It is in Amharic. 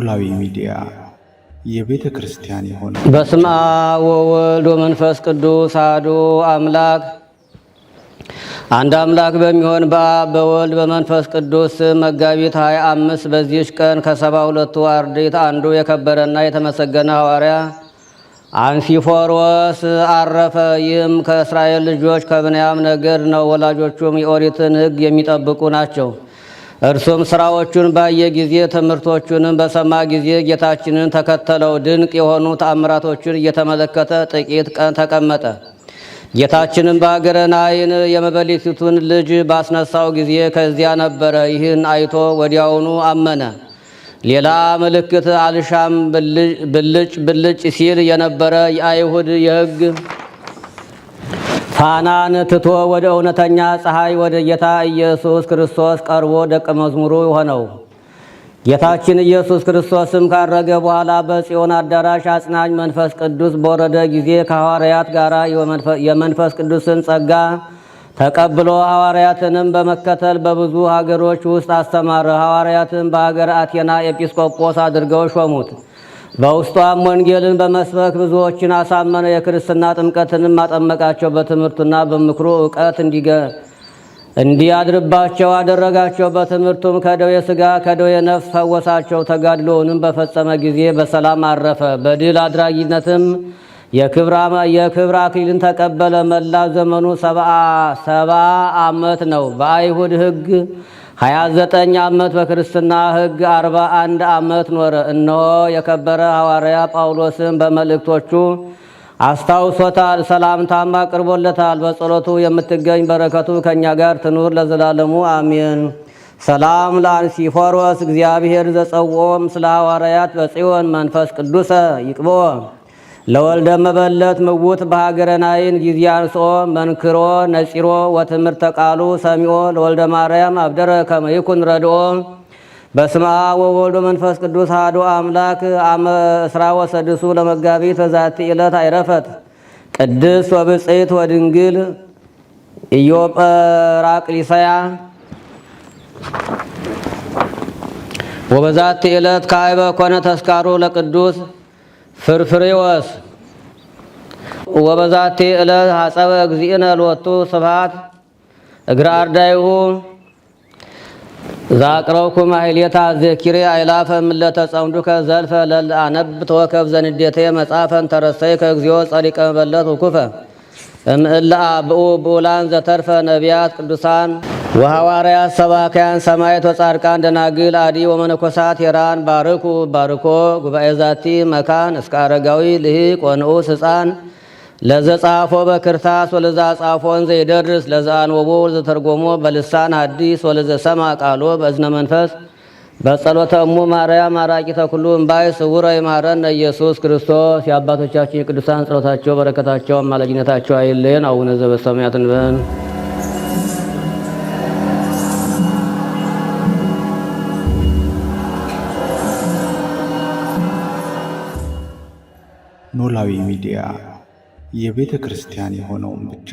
ኖላዊ ሚዲያ የቤተ ክርስቲያን የሆነ በስመ አብ ወወልድ ወመንፈስ ቅዱስ አሐዱ አምላክ አንድ አምላክ በሚሆን በአብ በወልድ በመንፈስ ቅዱስ መጋቢት 25 በዚህች ቀን ከ72ቱ አርድእት አንዱ የከበረና የተመሰገነ ሐዋርያ አንፊፎሮስ አረፈ። ይህም ከእስራኤል ልጆች ከብንያም ነገድ ነው። ወላጆቹም የኦሪትን ሕግ የሚጠብቁ ናቸው። እርሱም ሥራዎቹን ባየ ጊዜ ትምህርቶቹንም በሰማ ጊዜ ጌታችንን ተከተለው። ድንቅ የሆኑ ተአምራቶቹን እየተመለከተ ጥቂት ቀን ተቀመጠ። ጌታችንም በአገረ ናይን የመበለቲቱን ልጅ ባስነሳው ጊዜ ከዚያ ነበረ። ይህን አይቶ ወዲያውኑ አመነ። ሌላ ምልክት አልሻም። ብልጭ ብልጭ ሲል የነበረ የአይሁድ የሕግ ፋናን ትቶ ወደ እውነተኛ ፀሐይ ወደ ጌታ ኢየሱስ ክርስቶስ ቀርቦ ደቀ መዝሙሩ ሆነው። ጌታችን ኢየሱስ ክርስቶስም ካረገ በኋላ በጽዮን አዳራሽ አጽናኝ መንፈስ ቅዱስ በወረደ ጊዜ ከሐዋርያት ጋር የመንፈስ ቅዱስን ጸጋ ተቀብሎ ሐዋርያትንም በመከተል በብዙ ሀገሮች ውስጥ አስተማረ። ሐዋርያትም በሀገር አቴና ኤጲስቆጶስ አድርገው ሾሙት። በውስጧም ወንጌልን በመስበክ ብዙዎችን አሳመነ። የክርስትና ጥምቀትንም አጠመቃቸው። በትምህርቱና በምክሩ እውቀት እንዲያድርባቸው አደረጋቸው። በትምህርቱም ከደዌ ሥጋ ከደዌ ነፍስ ፈወሳቸው። ተጋድሎውንም በፈጸመ ጊዜ በሰላም አረፈ። በድል አድራጊነትም የክብር አክሊልን ተቀበለ። መላ ዘመኑ 70 ዓመት ነው። በአይሁድ ሕግ 29 ዓመት፣ በክርስትና ሕግ 41 ዓመት ኖረ። እነሆ የከበረ ሐዋርያ ጳውሎስን በመልእክቶቹ አስታውሶታል፣ ሰላምታም አቅርቦለታል። በጸሎቱ የምትገኝ በረከቱ ከእኛ ጋር ትኑር ለዘላለሙ አሜን። ሰላም ለአንሲፎሮስ እግዚአብሔር ዘጸውዖም ስለ ሐዋርያት በጽዮን መንፈስ ቅዱሰ ይቅብኦ ለወልደ መበለት ምውት በሀገረ ናይን ጊዜ አንስኦ መንክሮ ነጺሮ ወትምህርተ ቃሉ ሰሚኦ ለወልደ ማርያም አብደረ ከመ ይኩን ረድኦ። በስመ አብ ወወልድ ወመንፈስ ቅዱስ አሐዱ አምላክ አመ እስራ ወሰድሱ ለመጋቢት በዛቲ ዕለት አይረፈት ቅድስት ወብጽዕት ወድንግል ኢዮጵራቅሊስያ። ወበዛቲ ዕለት ካዕበ ኮነ ተስካሩ ለቅዱስ ፍርፍሬዎስ። ወበዛቲ ዕለት ሐጸበ እግዚእነ ሎቱ ስብሐት እግረ አርዳይሁ ዛቅረብኩ ማሕሌታ ዘኪሬ አይላፈ እምለተ ጸምዱከ ዘልፈ ለለአነብ ተወከፍ ዘንዴቴ መጽሐፈን ተረሰይ ከእግዚኦ ጸሪቀ መበለት ውኩፈ እምእለ አብኡ ብኡላን ዘተርፈ ነቢያት ቅዱሳን ወሐዋርያት ሰባክያን ሰማዕት ወጻድቃን ደናግል አዲ ወመነኮሳት ሄራን ባርኩ ባርኮ ጉባኤ ዛቲ መካን እስከ አረጋዊ ልሂቅ ወንዑስ ሕፃን ለዘጻፎ በክርታስ ወለዛ ጻፎን ዘይደርስ ለዛንወቦ ዘተርጎሞ በልሳን ሐዲስ ወለዘሰማ ቃሎ በእዝነ መንፈስ በጸሎተ እሙ ማርያም አራቂተ ኩሉ እምባይ ስውረ ይማረን ኢየሱስ ክርስቶስ። የአባቶቻችን የቅዱሳን ጸሎታቸው በረከታቸው አማላጅነታቸው አይለየን። አቡነ ዘበሰማያት እንበል። ኖላዊ ሚዲያ የቤተ ክርስቲያን የሆነውን ብቻ